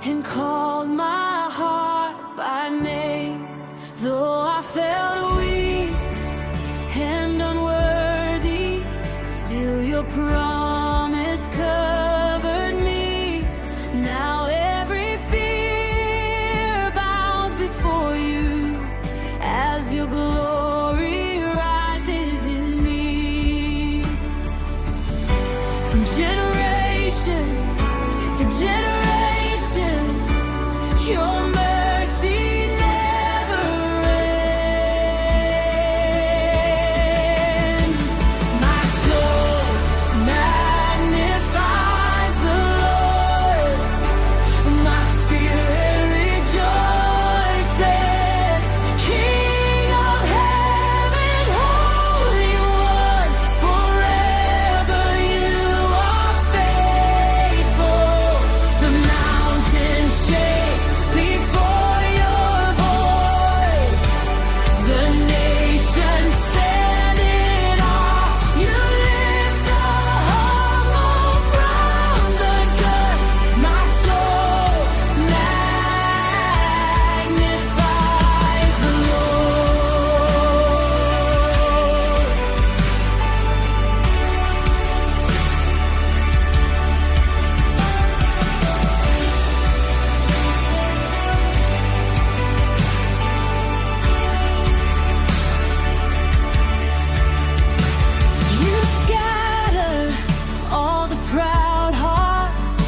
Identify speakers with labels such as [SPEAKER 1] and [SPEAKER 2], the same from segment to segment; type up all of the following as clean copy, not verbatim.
[SPEAKER 1] and called my heart by name. Though I felt weak and unworthy, still your promise covered me. Now every fear bows before you as your glory rises in me. From generation to generation, your mercy never ends. My soul magnifies the Lord, my spirit rejoices. King of heaven, Holy One, forever you are faithful. The mountains shake before your voice, the nations stand in awe. You lift the humble from the dust. My soul magnifies the You scatter all the proud hearts.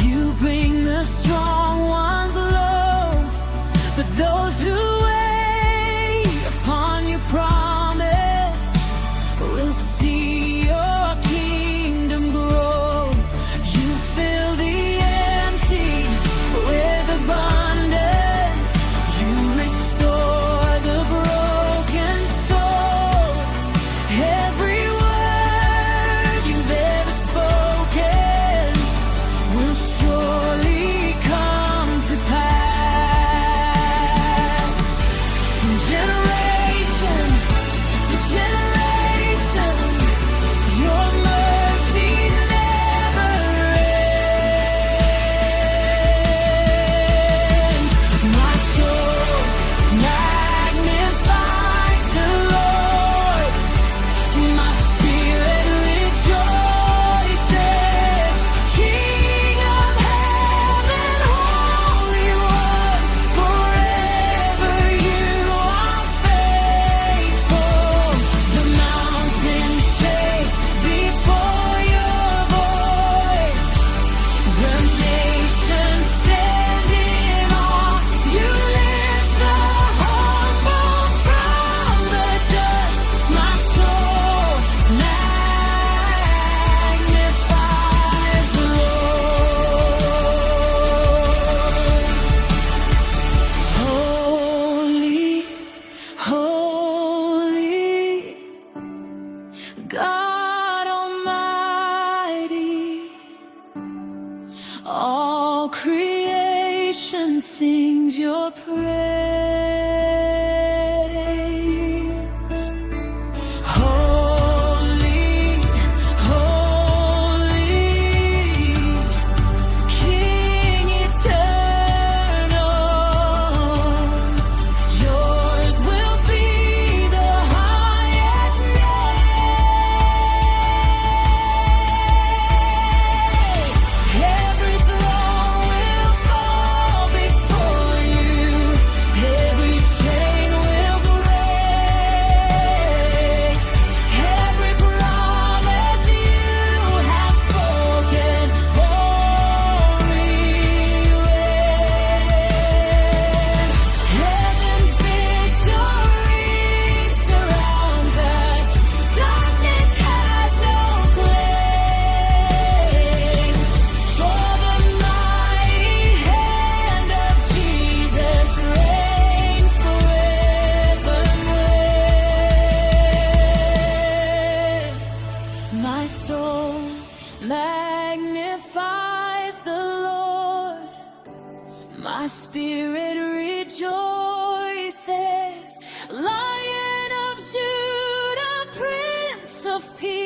[SPEAKER 1] You bring the strong ones low. But those who wait upon your promise will see your kingdom grow. You fill the empty with abundance. You restore the broken soul. Every word you've ever spoken will surely come to pass. From generation to generation, your mercy never ends. My soul magnifies the Lord, my spirit rejoices. King of heaven, Holy One, forever you are faithful. The mountains shake before your voice, the nations stand in awe. You lift the humble from the dust. My soul magnifies the Lord. Holy, holy, God Almighty, all creation sings your praise. Holy, holy, King eternal, yours will be the highest name. Every throne will fall before you, every chain will break, every promise you have spoken Heaven's victory surrounds us. Darkness has no claim. For the mighty hand of Jesus reigns forever and when. My soul magnifies the Lord, my spirit rejoices. Lion of Judah, Prince of Peace.